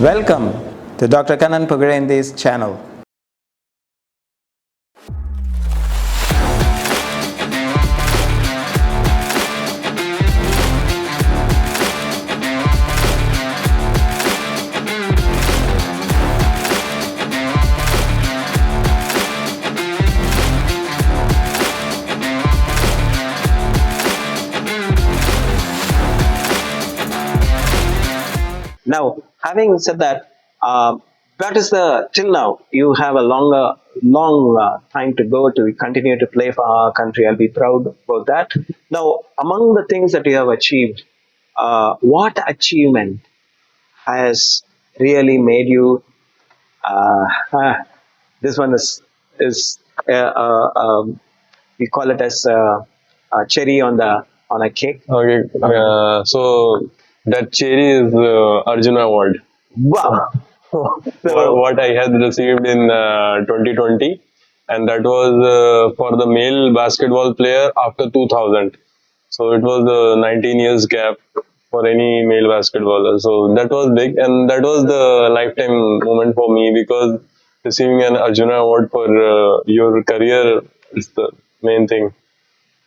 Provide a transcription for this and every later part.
Welcome to Dr. Kannan Pugarendi's channel. Now, having said that, that is the till now you have a long time to go to continue to play for our country. I'll be proud about that. Now, among the things that you have achieved, what achievement has really made you? This one is we call it as a cherry on the on a cake. Okay, so that cherry is Arjuna Award. Wow! What I had received in 2020, and that was for the male basketball player after 2000. So it was a 19 years gap for any male basketballer. So that was big, and that was the lifetime moment for me because receiving an Arjuna Award for your career is the main thing.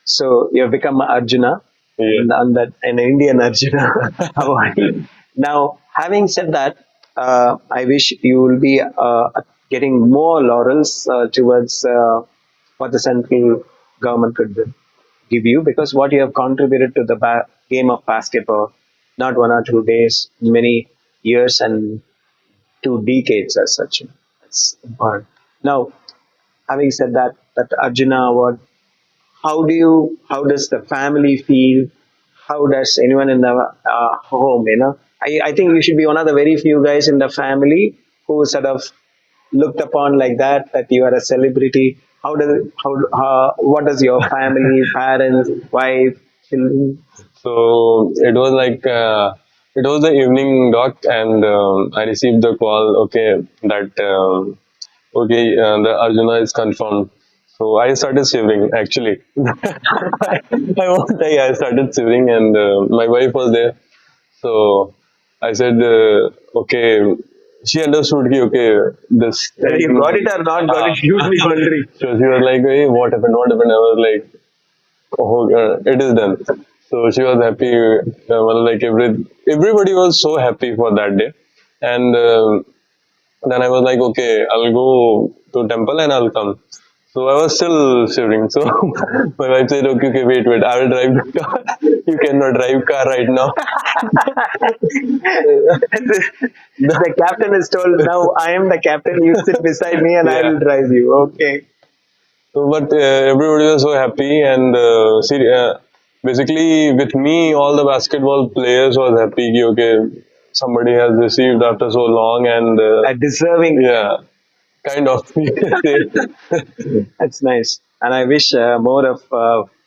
So you have become Arjuna, Yeah. and that an Indian Arjuna award. Now, having said that, I wish you will be getting more laurels towards what the central government could give you, because what you have contributed to the game of basketball, not 1 or 2 days, many years and 2 decades as such. It's important. Now, having said that, that Arjuna award, how does the family feel? How does anyone in the home, I think you should be one of the very few guys in the family who sort of looked upon like that you are a celebrity. What does your family, parents, wife, children? So it was like it was the evening doc, and I received the call. Okay, that the Arjuna is confirmed. So I started shivering. Actually, I won't lie, I started shivering, and my wife was there. So I said, okay. She understood. Okay, this. Whether you got it or not got it, you would be wondering. So she was like, "Hey, what happened? What happened?" I was like, "Oh, it is done." So she was happy. Like everybody was so happy for that day, and then I was like, "Okay, I'll go to temple and I'll come." So I was still shivering. So my wife said, "Okay, wait, I will drive the car. You cannot drive car right now." The captain is told, now I am the captain, you sit beside me and I Yeah. will drive you. Okay. So, but everybody was so happy, and basically with me, all the basketball players was happy. Okay, somebody has received after so long, and A deserving. yeah, kind of. That's nice. And I wish more of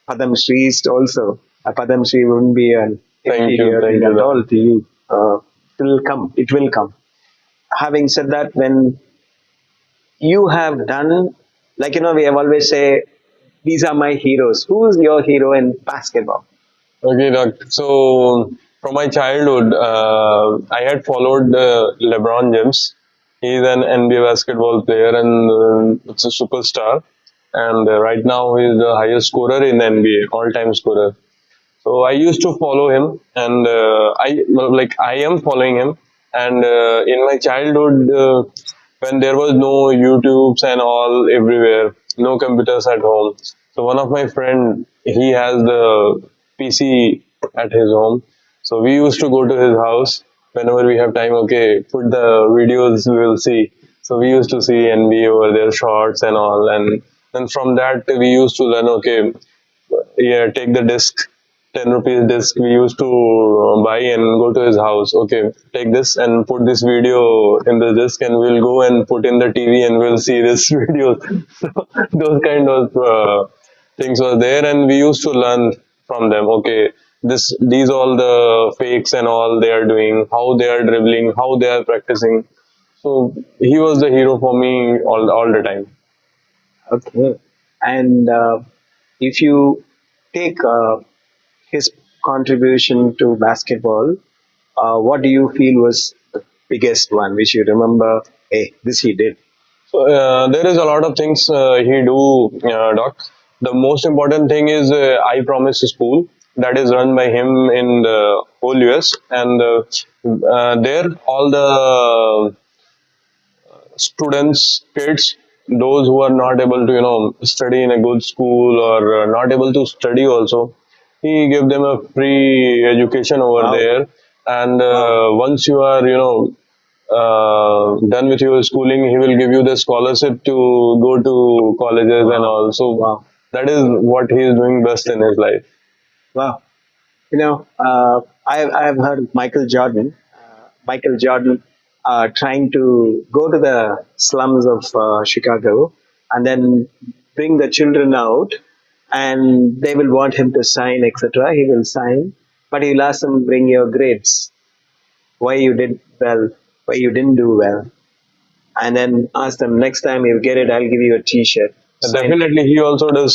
Padam Shrees also. A Padam Shri wouldn't be an Thank you, inferior thank thing you. at all to you. It will come. It will come. Having said that, when you have done, like, we have always say, these are my heroes. Who is your hero in basketball? Okay, Doc. So from my childhood, I had followed LeBron James. He's an NBA basketball player, and it's a superstar. And right now, he's the highest scorer in NBA, all-time scorer. So I used to follow him, and I am following him. And in my childhood, when there was no YouTubes and all everywhere, no computers at home. So one of my friend, he has the PC at his home. So we used to go to his house whenever we have time. Okay, put the videos, we will see. So we used to see NBA over there, shorts and all, and then from that we used to learn. Okay, yeah, take the disc, 10 rupees disc we used to buy and go to his house. Okay, take this and put this video in the disc, and we'll go and put in the TV and we'll see this video. So those kind of things were there, and we used to learn from them. Okay, these all the fakes and all they are doing, how they are dribbling, how they are practicing. So he was the hero for me all the time. Okay. And if you take his contribution to basketball, what do you feel was the biggest one which you remember? Hey, this he did. So, there is a lot of things he do, Doc. The most important thing is I Promise School that is run by him in the whole US, and there all the students, kids, those who are not able to study in a good school or not able to study also, he give them a free education over Wow. there. And Wow. once you are done with your schooling, he will give you the scholarship to go to colleges and Wow. all. So Wow. that is what he is doing best in his life. Wow. I've heard of Michael Jordan. Michael Jordan trying to go to the slums of Chicago and then bring the children out, and they will want him to sign, etc. He will sign, but he'll ask them, bring your grades, why you did well, why you didn't do well, and then ask them, next time you get it, I'll give you a T-shirt. Sign. Definitely, he also does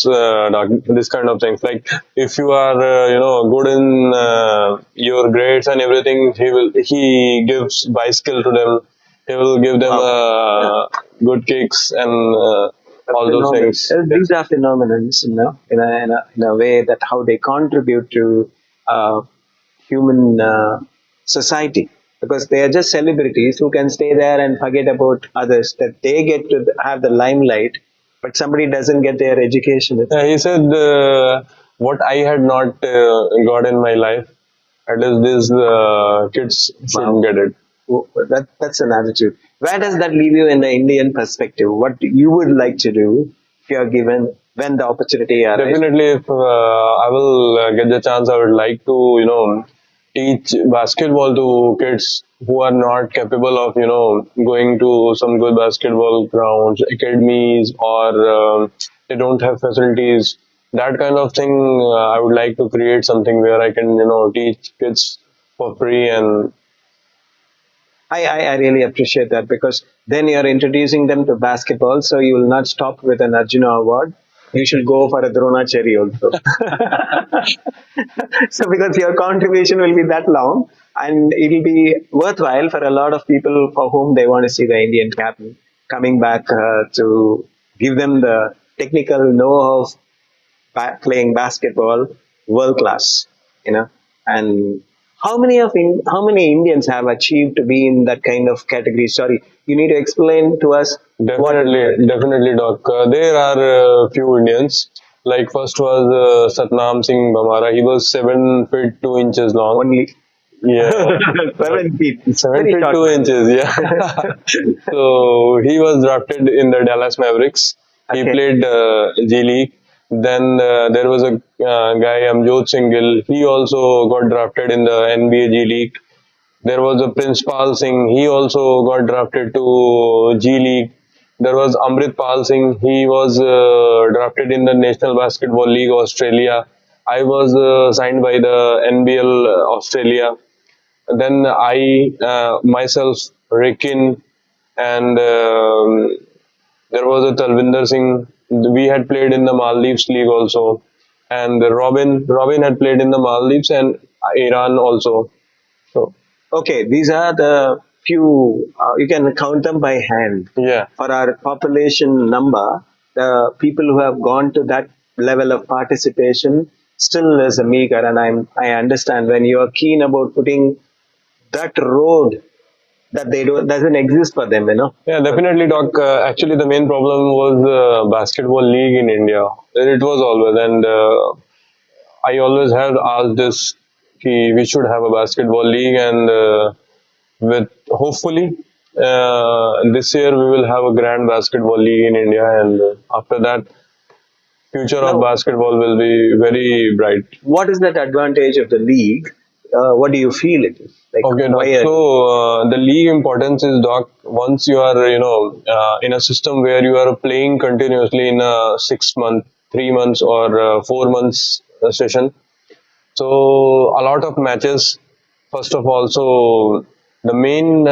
this kind of things. Like if you are, good in your grades and everything, he gives bicycle to them. He will give them Wow. Yeah. good kicks and all those Phenomenal. things. Yeah. These are phenomenons, in a way that how they contribute to human society, because they are just celebrities who can stay there and forget about others. That they get to have the limelight, but somebody doesn't get their education. He said, "What I had not got in my life, at least these kids should Wow. get it." That's an attitude. Where does that leave you in the Indian perspective? What you would like to do if you are given when the opportunity arises? Definitely, if I will get the chance, I would like to, teach basketball to kids who are not capable of, going to some good basketball grounds, academies, or they don't have facilities. That kind of thing, I would like to create something where I can, teach kids for free. And I really appreciate that, because then you're introducing them to basketball, so you will not stop with an Arjuna award. You should go for a Dronachari also. So, because your contribution will be that long, and it will be worthwhile for a lot of people for whom they want to see the Indian captain coming back to give them the technical know of playing basketball world class, and how many Indians have achieved to be in that kind of category? Sorry, you need to explain to us what is definitely, that. definitely, Doc. There are few Indians. Like first was Satnam Singh Bamara. He was 7 feet 2 inches long. Only Yeah, but 7 feet, seven very feet short two man. inches. Yeah. So he was drafted in the Dallas Mavericks. He Okay. played G League. Then there was a guy Amjot Singhal. He also got drafted in the NBA G League. There was a Prince Pal Singh. He also got drafted to G League. There was Amrit Pal Singh. He was drafted in the National Basketball League Australia. I was signed by the NBL Australia. Then I myself, Rikin, and there was a Talvinder Singh. We had played in the Maldives League also, and Robin had played in the Maldives and Iran also. So Okay, these are the few, you can count them by hand. yeah, For our population number, the people who have gone to that level of participation still is a meager. And I understand when you are keen about putting that road that they don't doesn't exist for them. yeah, definitely, Doc. Actually, the main problem was basketball league in India. It was always, and I always had asked this. We should have a basketball league, and with hopefully this year we will have a grand basketball league in India, and after that, future of Now, basketball will be very bright. what is that advantage of the league? What do you feel it is? Like, Okay, why? Doc. So the league importance is, Doc. Once you are, in a system where you are playing continuously in a 6 month, 3 months, or 4 months session. So a lot of matches. First of all, so the main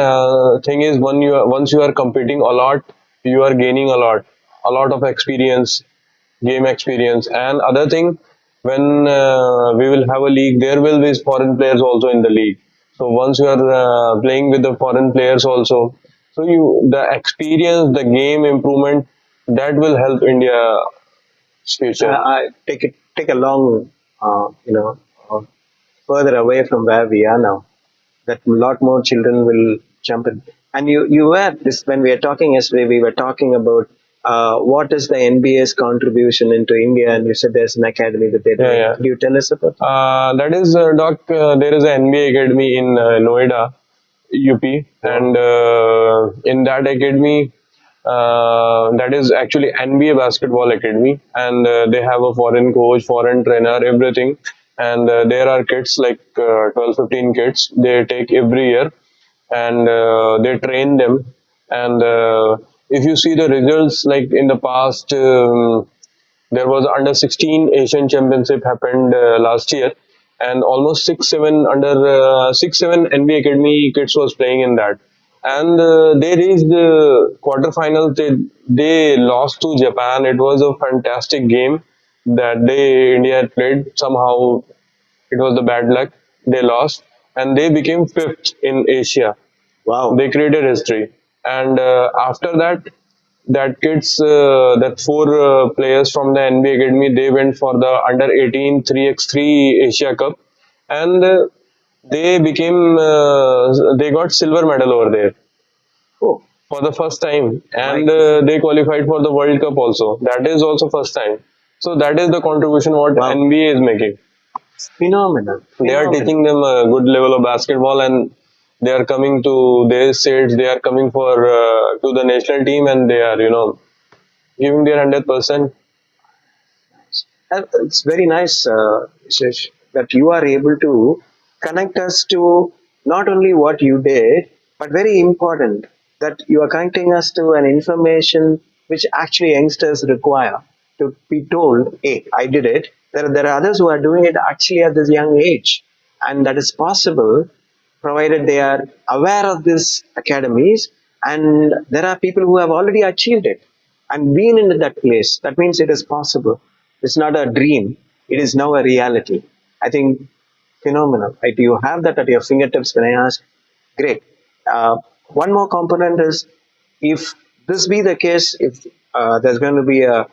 thing is once you are competing a lot, you are gaining a lot of experience, game experience, and other thing. When we will have a league, there will be foreign players also in the league. So once you are playing with the foreign players also, so you the experience, the game improvement, that will help India's future. I take a long, further away from where we are now. That a lot more children will jump in. And you were this when we were talking yesterday. We were talking about what is the NBA's contribution into India, and you said there's an academy that they're Yeah, doing. yeah. Could you tell us about? That is, Doc. There is an NBA academy in Noida, UP, Wow. and in that academy, that is actually NBA basketball academy, and they have a foreign coach, foreign trainer, everything. And there are kids like 12, 15 kids. They take every year, and they train them. And if you see the results, like in the past. There was under 16 Asian Championship happened last year, and almost 6 7 NBA Academy kids was playing in that, and they reached the quarterfinals. They lost to Japan. It was a fantastic game that day. India had played. Somehow it was the bad luck. They lost, and they became fifth in Asia. Wow. They created history, and after that, that four players from the NBA academy, they went for the under 18 3x3 Asia Cup, and they got silver medal over there Oh, for the first time, my and they qualified for the World Cup also. That is also first time. So that is the contribution what wow. NBA is making. Phenomenal. They are Phenomenal. teaching them a good level of basketball, and they are coming to their states. They are coming for to the national team, and they are giving their 100%. It's very nice, Vishesh, that you are able to connect us to not only what you did, but very important that you are connecting us to an information which actually youngsters require to be told, hey, I did it. There are others who are doing it actually at this young age. And that is possible provided they are aware of these academies, and there are people who have already achieved it and been in that place. That means it is possible. It's not a dream. It is now a reality. I think phenomenal. Right? You have that at your fingertips when I ask. Great. One more component is if this be the case, if there's going to be a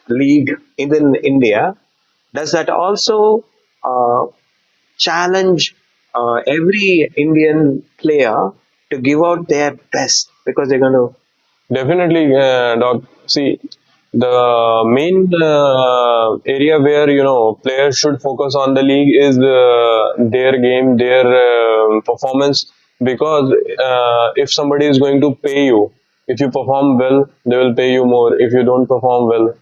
league in India, does that also challenge every Indian player to give out their best because they're going to. Definitely, Doc. See, the main area where players should focus on the league is their game, their performance. Because if somebody is going to pay you, if you perform well, they will pay you more. If you don't perform well,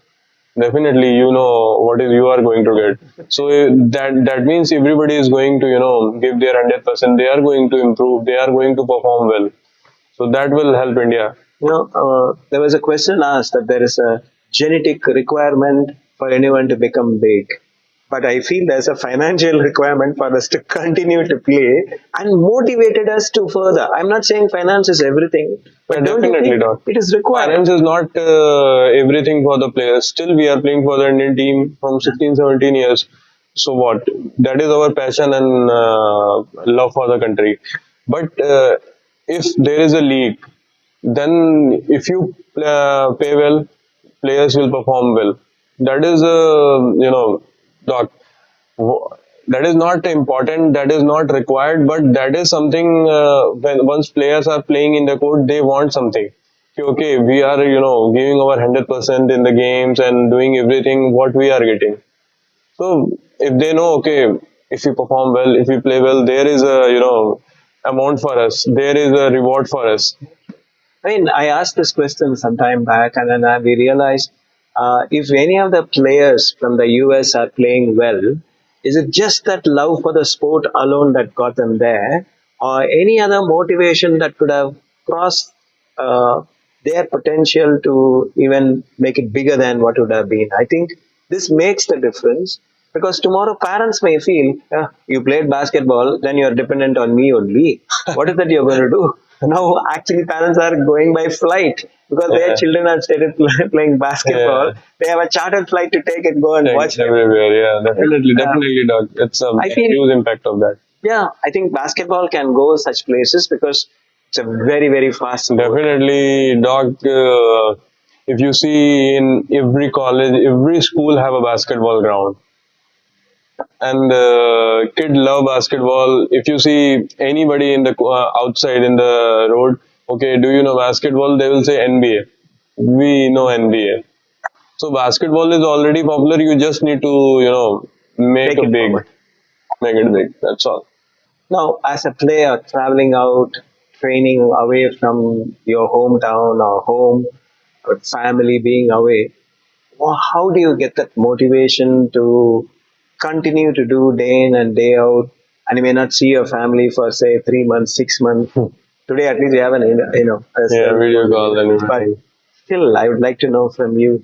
definitely you know what is you are going to get. So that means everybody is going to give their 100%. They are going to improve. They are going to perform well. So that will help India. There was a question asked that there is a genetic requirement for anyone to become big. But I feel there's a financial requirement for us to continue to play and motivated us to further. I'm not saying finance is everything, Yeah, but don't you definitely think not. it is required? Finance is not everything for the players. Still, we are playing for the Indian team from 16, 17 years. So what? That is our passion and love for the country. But if there is a league, then if you pay well, players will perform well. That is, doc. That is not important, that is not required, but that is something when once players are playing in the court, they want something. Okay, we are giving our 100% in the games and doing everything what we are getting. So if they know, okay, if we perform well, if we play well, there is a amount for us, there is a reward for us. I mean, I asked this question some time back, and then we realized if any of the players from the US are playing well, is it just that love for the sport alone that got them there, or any other motivation that could have crossed uh, their potential to even make it bigger than what would have been? I think this makes the difference because tomorrow parents may feel, you played basketball, then you're dependent on me only. What is that you're going to do? Now, actually, parents are going by flight because their Yeah, children have started playing basketball. yeah. They have a chartered flight to take and go and Thanks watch them. everywhere. Yeah, Uh, definitely, dog. It's a I feel huge impact of that. Yeah, I think basketball can go such places because it's a very, very fast sport. Definitely, dog. If you see in every college, every school have a basketball ground, and kid love basketball. If you see anybody in the outside in the road, okay, do you know basketball? They will say NBA. We know NBA. So basketball is already popular. You just need to, make Take a it big, forward. make it big. That's all. Now, as a player traveling out, training away from your hometown or home, or family being away, how do you get that motivation to continue to do day in and day out? And you may not see your family for say 3 months, 6 months. Today, at least you have an, Yeah, cell video phone with call you. and But everything. still, I would like to know from you.